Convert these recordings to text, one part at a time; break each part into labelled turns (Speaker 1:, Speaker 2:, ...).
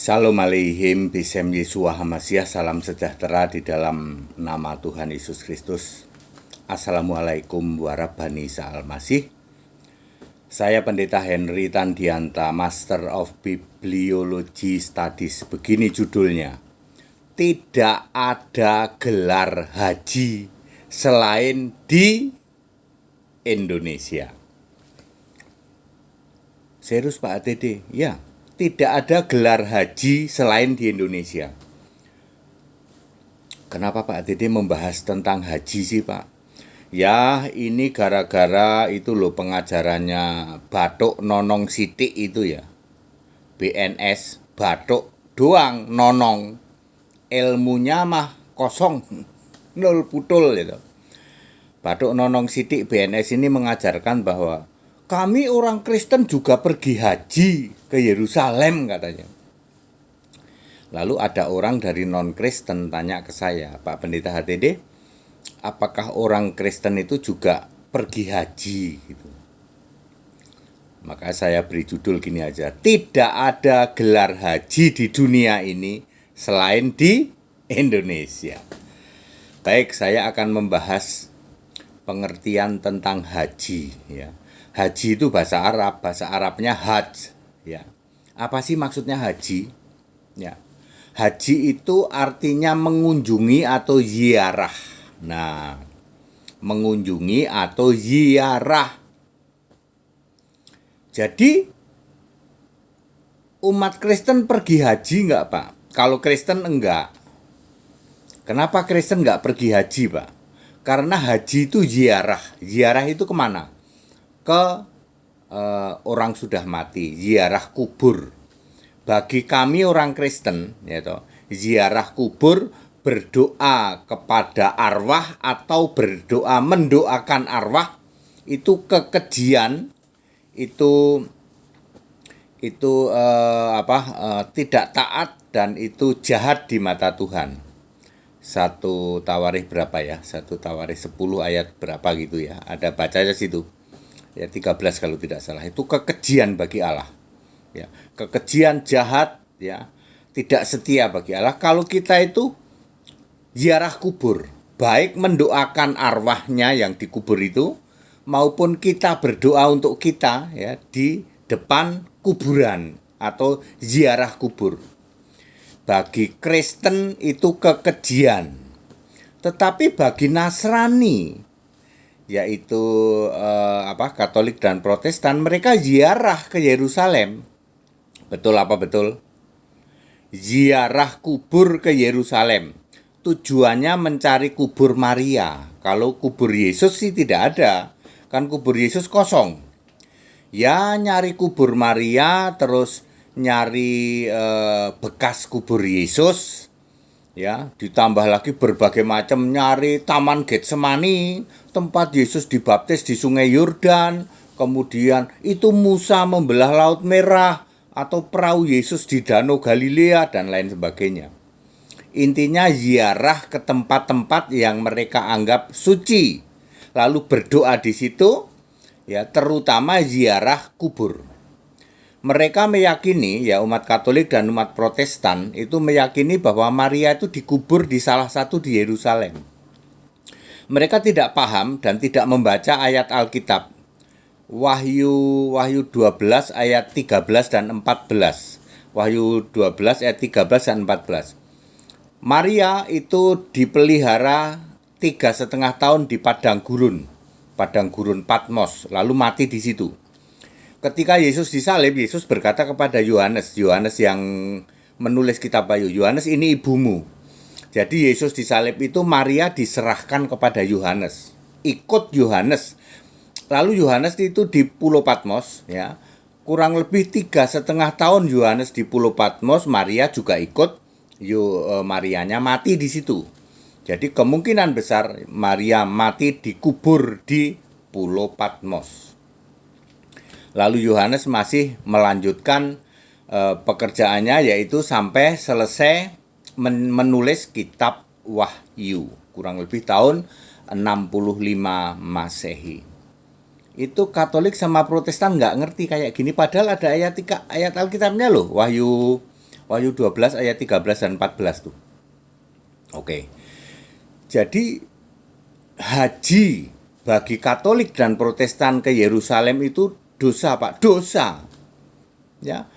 Speaker 1: Shalom aleihim, Bisem Yesua Hamasiah, salam sejahtera di dalam nama Tuhan Yesus Kristus. Assalamualaikum warahmatullahi wabarakatuh. Saya Pendeta Henry Tandianta, Master of Bibliology Studies. Begini judulnya: tidak ada gelar haji selain di Indonesia. Serius Pak ATD? Ya. Tidak ada gelar haji selain di Indonesia. Kenapa Pak ATD membahas tentang haji sih Pak? Ya ini gara-gara itu loh pengajarannya Bathuk Nonong Sithik itu ya. BNS, Bathuk doang nonong. Ilmunya mah kosong, nol putul gitu. Bathuk Nonong Sithik BNS ini mengajarkan bahwa kami orang Kristen juga pergi haji ke Yerusalem katanya. Lalu ada orang dari non-Kristen tanya ke saya, Pak Pendeta HTD, apakah orang Kristen itu juga pergi haji gitu. Maka saya beri judul gini aja, tidak ada gelar haji di dunia ini selain di Indonesia. Baik, saya akan membahas pengertian tentang haji ya. Haji itu bahasa Arab, bahasa Arabnya haj ya. Apa sih maksudnya haji? Ya. Haji itu artinya mengunjungi atau ziarah. Nah, mengunjungi atau ziarah. Jadi umat Kristen pergi haji enggak, Pak? Kalau Kristen enggak. Kenapa Kristen enggak pergi haji, Pak? Karena haji itu ziarah. Ziarah itu kemana? Ke orang sudah mati, ziarah kubur. Bagi kami orang Kristen, yaitu ziarah kubur berdoa kepada arwah atau berdoa mendoakan arwah itu kekejian, itu tidak taat dan itu jahat di mata Tuhan. 1 Tawarikh berapa ya? 1 Tawarikh 10 ayat berapa gitu ya? Ada bacanya situ. Ya 13 kalau tidak salah, itu kekejian bagi Allah ya, kekejian jahat ya, tidak setia bagi Allah. Kalau kita itu ziarah kubur, baik mendoakan arwahnya yang dikubur itu maupun kita berdoa untuk kita ya di depan kuburan atau ziarah kubur. Bagi Kristen itu kekejian, tetapi bagi Nasrani yaitu Katolik dan Protestan, mereka ziarah ke Yerusalem. Betul apa betul? Ziarah kubur ke Yerusalem. Tujuannya mencari kubur Maria. Kalau kubur Yesus sih tidak ada. Kan kubur Yesus kosong. Ya nyari kubur Maria, terus nyari bekas kubur Yesus. Ya, ditambah lagi berbagai macam, nyari Taman Getsemani, tempat Yesus dibaptis di Sungai Yordan, kemudian itu Musa membelah Laut Merah, atau perahu Yesus di Danau Galilea dan lain sebagainya. Intinya ziarah ke tempat-tempat yang mereka anggap suci, lalu berdoa di situ, ya terutama ziarah kubur. Mereka meyakini, ya umat Katolik dan umat Protestan itu meyakini bahwa Maria itu dikubur di salah satu di Yerusalem. Mereka tidak paham dan tidak membaca ayat Alkitab. Wahyu 12 ayat 13 dan 14. Wahyu 12 ayat 13 dan 14. Maria itu dipelihara 3,5 tahun di padang gurun Patmos, lalu mati di situ. Ketika Yesus disalib, Yesus berkata kepada Yohanes yang menulis kitab Wahyu, Yohanes ini ibumu. Jadi Yesus disalib itu Maria diserahkan kepada Yohanes, ikut Yohanes. Lalu Yohanes itu di Pulau Patmos, ya kurang lebih 3,5 tahun Yohanes di Pulau Patmos, Maria juga ikut. Marianya mati di situ. Jadi kemungkinan besar Maria mati dikubur di Pulau Patmos. Lalu Yohanes masih melanjutkan pekerjaannya, yaitu sampai selesai menulis kitab Wahyu, kurang lebih tahun 65 Masehi. Itu Katolik sama Protestan nggak ngerti kayak gini, padahal ada ayat Alkitabnya loh. Wahyu Wahyu 12 ayat 13 dan 14 tuh. Oke. Jadi haji bagi Katolik dan Protestan ke Yerusalem itu dosa, Pak. Dosa. Ya.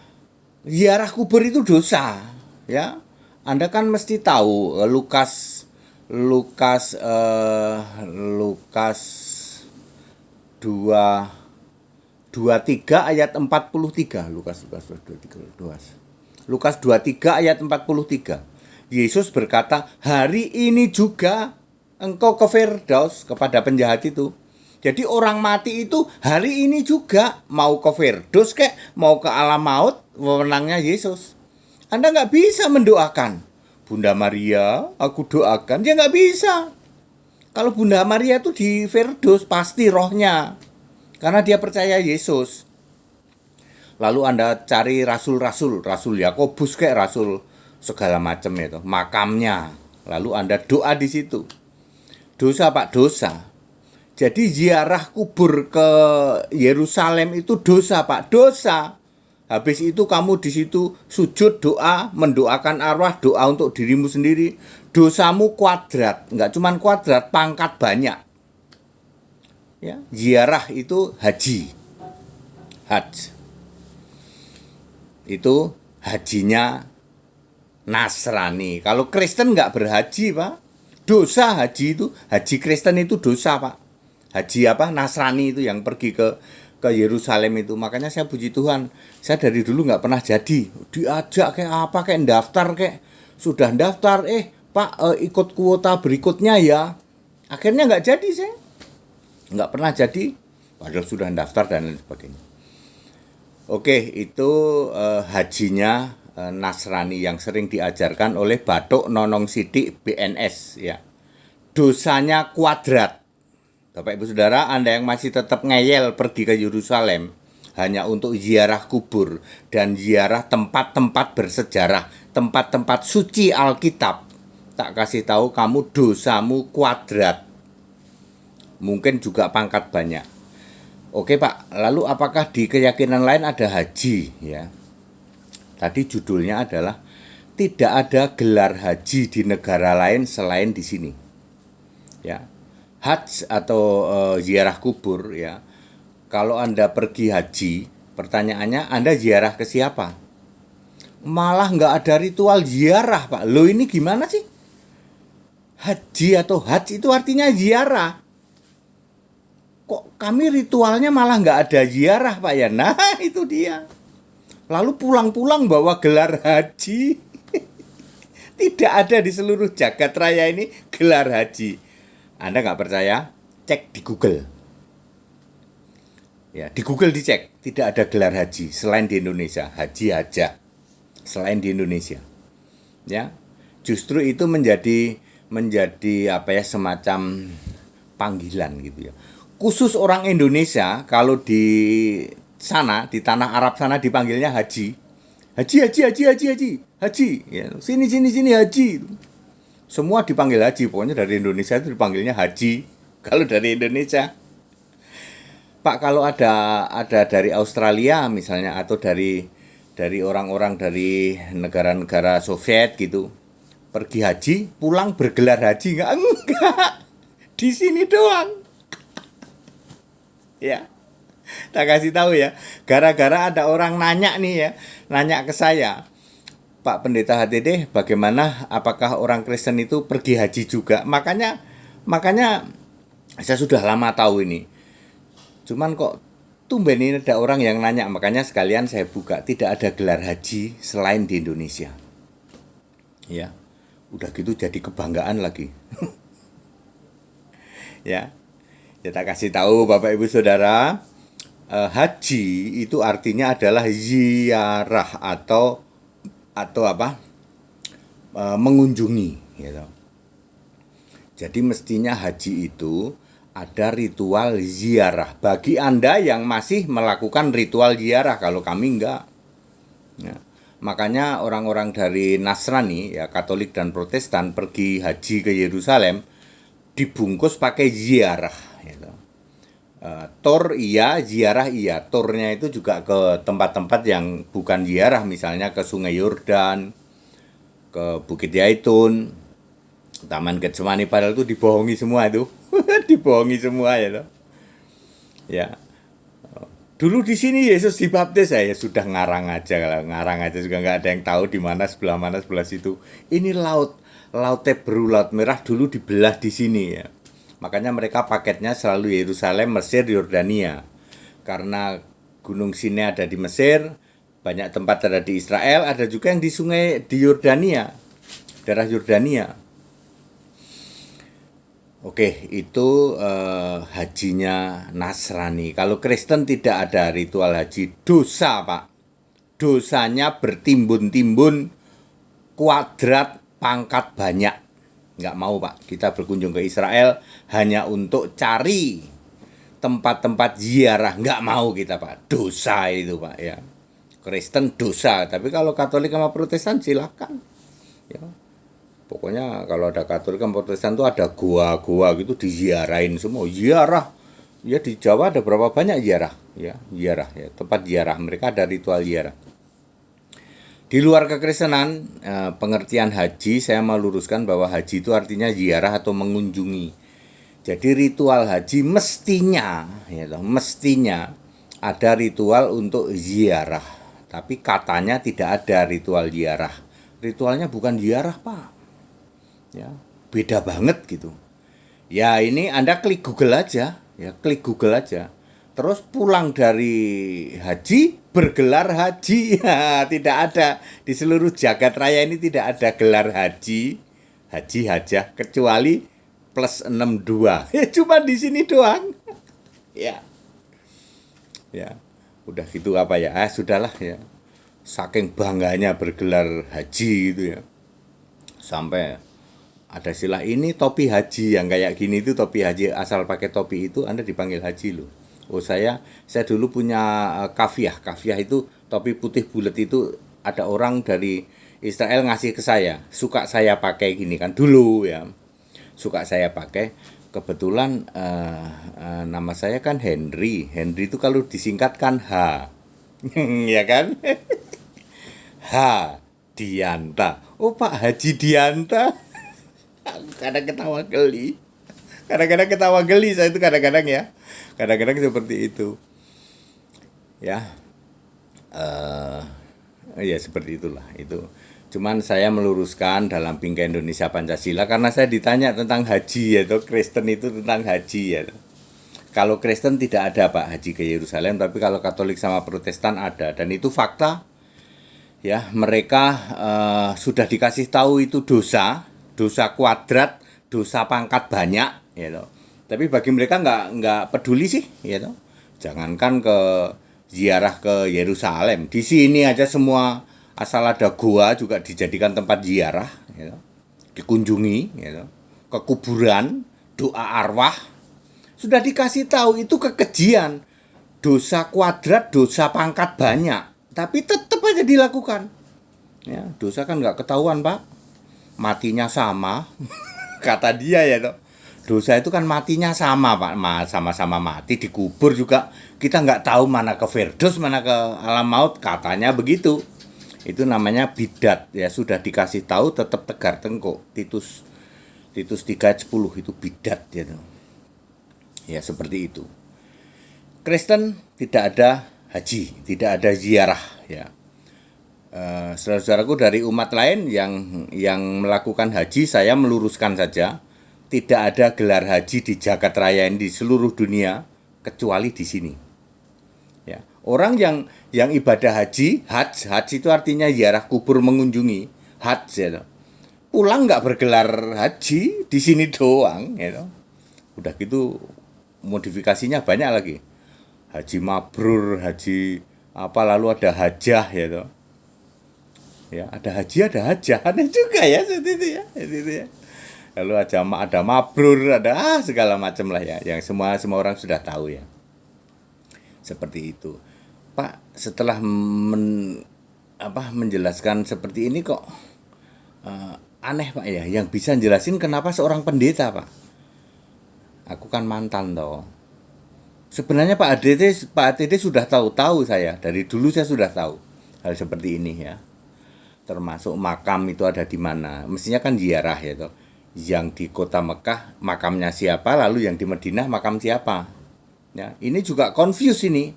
Speaker 1: Ziarah kubur itu dosa, ya. Anda kan mesti tahu Lukas Lukas 23 ayat 43. Lukas 23 ayat 43. Yesus berkata, "Hari ini juga engkau ke Firdaus," kepada penjahat itu. Jadi orang mati itu hari ini juga mau ke Firdaus kek, mau ke alam maut, wewenangnya Yesus. Anda nggak bisa mendoakan, "Bunda Maria, aku doakan." Dia nggak bisa. Kalau Bunda Maria itu di Firdaus pasti rohnya, karena dia percaya Yesus. Lalu Anda cari rasul-rasul, Rasul Yakobus kayak rasul segala macam itu, makamnya. Lalu Anda doa di situ. Dosa, Pak, dosa. Jadi ziarah kubur ke Yerusalem itu dosa, Pak, dosa. Habis itu kamu di situ sujud doa, mendoakan arwah, doa untuk dirimu sendiri. Dosamu kuadrat, enggak cuma kuadrat, pangkat banyak. Ya, ziarah itu haji. Haj. Itu hajinya Nasrani. Kalau Kristen nggak berhaji, Pak. Dosa haji itu. Haji Kristen itu dosa, Pak. Haji apa? Nasrani itu yang pergi ke Yerusalem itu. Makanya saya puji Tuhan. Saya dari dulu nggak pernah jadi. Diajak kayak apa, kayak daftar kayak. Sudah daftar, Pak, ikut kuota berikutnya ya. Akhirnya nggak jadi saya. Nggak pernah jadi. Padahal sudah daftar dan lain sebagainya. Oke, itu hajinya Nasrani yang sering diajarkan oleh Bathuk Nonong Sidik BNS, ya. Dosanya kuadrat. Bapak Ibu Saudara, Anda yang masih tetap ngeyel pergi ke Yerusalem hanya untuk ziarah kubur dan ziarah tempat-tempat bersejarah, tempat-tempat suci Alkitab, tak kasih tahu kamu dosamu kuadrat. Mungkin juga pangkat banyak. Oke, Pak, lalu apakah di keyakinan lain ada haji, ya? Tadi judulnya adalah tidak ada gelar haji di negara lain selain di sini. Ya. Haj atau ziarah kubur, ya. Kalau Anda pergi haji, pertanyaannya Anda ziarah ke siapa? Malah nggak ada ritual ziarah, Pak. Loh, ini gimana sih? Haji atau haj itu artinya ziarah. Kok kami ritualnya malah nggak ada ziarah, Pak, ya? Nah, itu dia. Lalu pulang-pulang bawa gelar haji. Tidak ada di seluruh jagat raya ini gelar haji. Anda nggak percaya? Cek di Google. Ya, di Google dicek. Tidak ada gelar haji selain di Indonesia. Haji aja selain di Indonesia. Ya, justru itu menjadi apa ya, semacam panggilan gitu ya. Khusus orang Indonesia kalau di sana, di tanah Arab sana dipanggilnya haji. Haji. Ya, sini haji. Semua dipanggil haji, pokoknya dari Indonesia itu dipanggilnya haji. Kalau dari Indonesia. Pak, kalau ada dari Australia misalnya atau dari orang-orang dari negara-negara Soviet gitu, pergi haji, pulang bergelar haji enggak. Di sini doang. Ya, tak kasih tahu ya. Gara-gara ada orang nanya nih ya, nanya ke saya, "Pak Pendeta HTD, bagaimana? Apakah orang Kristen itu pergi haji juga?" Makanya saya sudah lama tahu ini. Cuman kok tumben ini ada orang yang nanya, makanya sekalian saya buka, tidak ada gelar haji selain di Indonesia. Ya, udah gitu jadi kebanggaan lagi. Ya. Ya, tak kasih tahu Bapak Ibu Saudara, haji itu artinya adalah ziarah atau apa? Mengunjungi, gitu. Jadi mestinya haji itu ada ritual ziarah. Bagi Anda yang masih melakukan ritual ziarah, kalau kami enggak. Ya. Makanya orang-orang dari Nasrani, ya, Katolik dan Protestan pergi haji ke Yerusalem dibungkus pakai ziarah, gitu. Tour iya, ziarah iya. Tournya itu juga ke tempat-tempat yang bukan ziarah, misalnya ke Sungai Yordan, ke Bukit Yaitun, Taman Getsemani, padahal itu dibohongi semua itu. Dibohongi semua ya toh. Ya. Dulu di sini Yesus dibaptis, saya sudah ngarang aja, kalau ngarang aja juga nggak ada yang tahu di mana sebelah situ. Ini laut, laut Teberu, laut merah dulu dibelah di sini ya. Makanya mereka paketnya selalu Yerusalem, Mesir, Yordania. Karena Gunung Sinai ada di Mesir, banyak tempat ada di Israel, ada juga yang di sungai di Yordania, daerah Yordania. Oke, itu hajinya Nasrani. Kalau Kristen tidak ada ritual haji, dosa Pak. Dosanya bertimbun-timbun, kuadrat pangkat banyak. Nggak mau Pak, kita berkunjung ke Israel hanya untuk cari tempat-tempat ziarah. Nggak mau kita Pak, dosa itu Pak ya. Kristen dosa, tapi kalau Katolik sama Protestan silakan. Ya, pokoknya kalau ada Katolik sama Protestan tuh ada gua-gua gitu diziarahin semua. Ziarah. Ya di Jawa ada berapa banyak ziarah? Ya, ziarah ya, tempat ziarah. Mereka ada ritual ziarah. Di luar kekristenan, pengertian haji saya meluruskan bahwa haji itu artinya ziarah atau mengunjungi. Jadi ritual haji mestinya, ya toh, mestinya ada ritual untuk ziarah. Tapi katanya tidak ada ritual ziarah. Ritualnya bukan ziarah, Pak. Ya, beda banget gitu. Ya ini Anda klik Google aja, ya klik Google aja. Terus pulang dari haji, bergelar haji. Ya, tidak ada di seluruh jagat raya ini tidak ada gelar haji, haji hajah kecuali plus 62. Ya cuma di sini doang. Ya. Ya. Udah gitu apa ya? Sudahlah ya. Saking bangganya bergelar haji gitu ya. Sampai ada istilah ini topi haji yang kayak gini itu topi haji, asal pakai topi itu Anda dipanggil haji loh. Oh saya dulu punya kafiah. Kafiah itu topi putih bulat itu ada orang dari Israel ngasih ke saya. Suka saya pakai gini kan dulu ya. Suka saya pakai. Kebetulan nama saya kan Henry. Henry itu kalau disingkatkan H. Ya kan? H Dianta. Oh Pak Haji Dianta. Kadang ketawa geli. Kadang-kadang ketawa geli saya itu kadang-kadang ya. Kadang-kadang seperti itu. Ya. Ya seperti itulah itu. Cuman saya meluruskan dalam Bingkai Indonesia Pancasila karena saya ditanya tentang haji ya, Kristen itu tentang haji ya. Kalau Kristen tidak ada Pak haji ke Yerusalem, tapi kalau Katolik sama Protestan ada dan itu fakta. Ya, mereka sudah dikasih tahu itu dosa, dosa kuadrat, dosa pangkat banyak, ya toh. Tapi bagi mereka nggak peduli sih, ya toh. Jangankan ke ziarah ke Yerusalem, di sini aja semua asal ada gua juga dijadikan tempat ziarah, ya toh. Dikunjungi, ya toh. Ke kuburan, doa arwah, sudah dikasih tahu itu kekejian, dosa kuadrat, dosa pangkat banyak. Tapi tetap aja dilakukan. Ya, dosa kan nggak ketahuan Pak. Matinya sama. Kata dia ya toh. Dosa itu kan matinya sama Pak. Sama-sama mati dikubur juga. Kita nggak tahu mana ke Firdaus, mana ke alam maut. Katanya begitu. Itu namanya bidat. Ya sudah dikasih tahu tetap tegar tengkuk. Titus 3 ayat 10 itu bidat ya toh. Ya seperti itu. Kristen tidak ada haji, tidak ada ziarah ya. Saudara-saudaraku dari umat lain yang melakukan haji, saya meluruskan saja, tidak ada gelar haji di jagat raya ini di seluruh dunia kecuali di sini. Ya, orang yang ibadah haji itu artinya ziarah kubur mengunjungi, haji ya. Pulang nggak bergelar haji di sini doang, ya. Udah gitu modifikasinya banyak lagi. Haji mabrur, haji apa lalu ada hajah ya toh. Ya, ada haji, ada hajah, aneh juga ya seperti itu ya. Itu ya. Lalu ada mabrur, ada segala macam lah ya, yang semua orang sudah tahu ya. Seperti itu. Pak, setelah menjelaskan seperti ini kok aneh Pak ya, yang bisa jelasin kenapa seorang pendeta Pak. Aku kan mantan toh. Sebenarnya Pak ATD sudah tahu saya, dari dulu saya sudah tahu hal seperti ini ya. Termasuk makam itu ada di mana. Mestinya kan ziarah ya toh. Yang di kota Mekah makamnya siapa, lalu yang di Madinah makam siapa. Ya, ini juga confuse ini.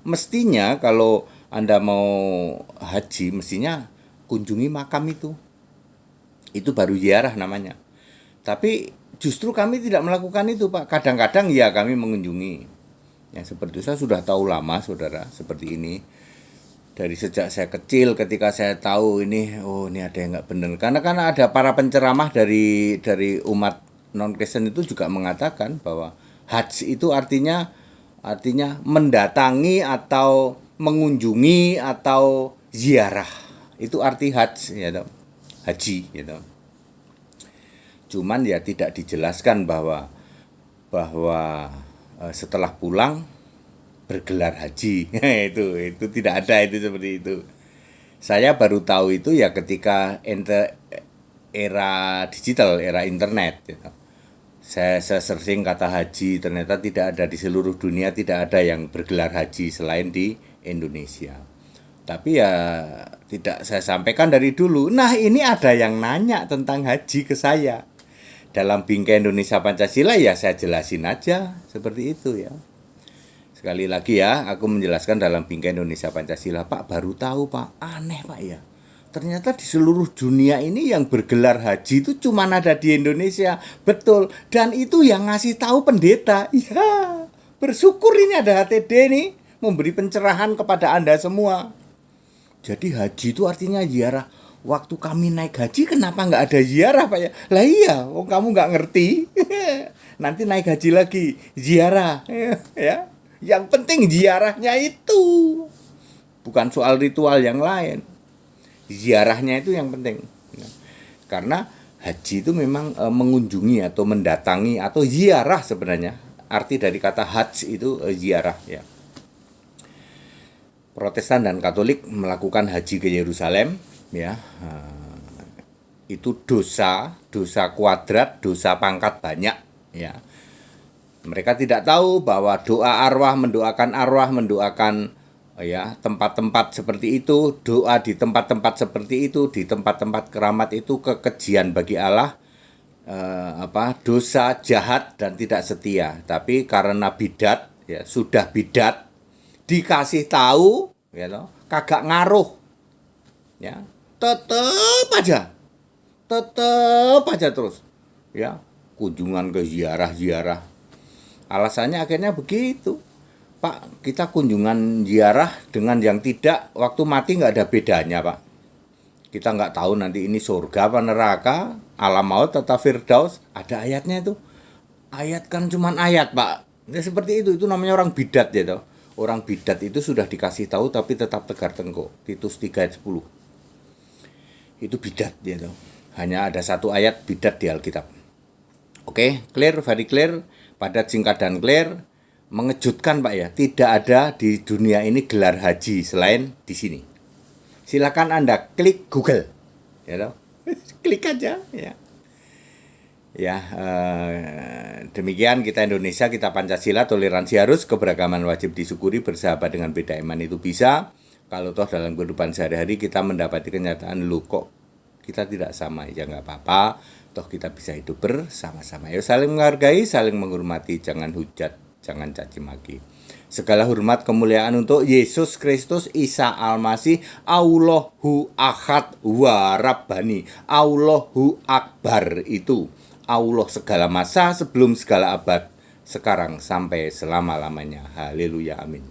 Speaker 1: Mestinya kalau Anda mau haji, mestinya kunjungi makam itu. Itu baru ziarah namanya. Tapi justru kami tidak melakukan itu, Pak. Kadang-kadang ya kami mengunjungi. Ya seperti itu saya sudah tahu lama, Saudara, seperti ini. Dari sejak saya kecil ketika saya tahu ini, oh ini ada yang nggak benar. Karena ada para penceramah dari umat non Kristen itu juga mengatakan bahwa haji itu artinya mendatangi atau mengunjungi atau ziarah. Itu arti haji ya toh. Haji gitu. Cuman ya tidak dijelaskan bahwa setelah pulang bergelar haji. itu tidak ada itu seperti itu. Saya baru tahu itu ya ketika era digital, era internet gitu. Saya searching kata haji, ternyata tidak ada di seluruh dunia, tidak ada yang bergelar haji selain di Indonesia. Tapi ya tidak saya sampaikan dari dulu. Nah, ini ada yang nanya tentang haji ke saya. Dalam Bingkai Indonesia Pancasila ya saya jelasin aja seperti itu ya. Sekali lagi ya, aku menjelaskan dalam Bingkai Indonesia Pancasila. Pak, baru tahu Pak, aneh Pak ya. Ternyata di seluruh dunia ini yang bergelar haji itu cuma ada di Indonesia. Betul, dan itu yang ngasih tahu pendeta. Ya, bersyukur ini ada HTD nih, memberi pencerahan kepada Anda semua. Jadi haji itu artinya ziarah. Waktu kami naik haji kenapa nggak ada ziarah Pak ya? Lah iya, kamu nggak ngerti. Nanti naik haji lagi, ziarah. Ya. Yang penting ziarahnya itu. Bukan soal ritual yang lain. Ziarahnya itu yang penting. Karena haji itu memang mengunjungi atau mendatangi atau ziarah sebenarnya. Arti dari kata haj itu ziarah ya. Protestan dan Katolik melakukan haji ke Yerusalem ya. Itu dosa kuadrat, dosa pangkat banyak ya. Mereka tidak tahu bahwa doa arwah, mendoakan ya tempat-tempat seperti itu, doa di tempat-tempat seperti itu, di tempat-tempat keramat itu kekejian bagi Allah, dosa jahat dan tidak setia. Tapi karena bidat ya, sudah bidat dikasih tahu ya loh, kagak ngaruh ya, tetep aja terus ya, kunjungan ke ziarah. Alasannya akhirnya begitu. Pak, kita kunjungan ziarah dengan yang tidak, waktu mati nggak ada bedanya Pak. Kita nggak tahu nanti ini surga apa neraka, alam maut atau firdaus, ada ayatnya itu. Ayat kan cuman ayat Pak. Ya seperti itu namanya orang bidat ya toh. Orang bidat itu sudah dikasih tahu tapi tetap tegar tengkuk. Titus 3 ayat 10. Itu bidat ya toh. Hanya ada satu ayat bidat di Alkitab. Oke, clear, very clear, padat, singkat dan clear. Mengejutkan Pak ya, tidak ada di dunia ini gelar haji selain di sini. Silakan Anda klik Google, ya toh, klik aja ya. Ya, demikian kita Indonesia, kita Pancasila, toleransi harus, keberagaman wajib disyukuri, bersahabat dengan beda iman itu bisa. Kalau toh dalam kehidupan sehari-hari kita mendapati kenyataan lu kok kita tidak sama, ya nggak apa-apa. Toh kita bisa hidup bersama-sama. Yuk saling menghargai, saling menghormati, jangan hujat, jangan caci maki. Segala hormat kemuliaan untuk Yesus Kristus Isa Al-Masih, Allahu Ahad wa Rabbani, Allahu Akbar itu Allah segala masa, sebelum segala abad, sekarang sampai selama-lamanya. Haleluya, amin.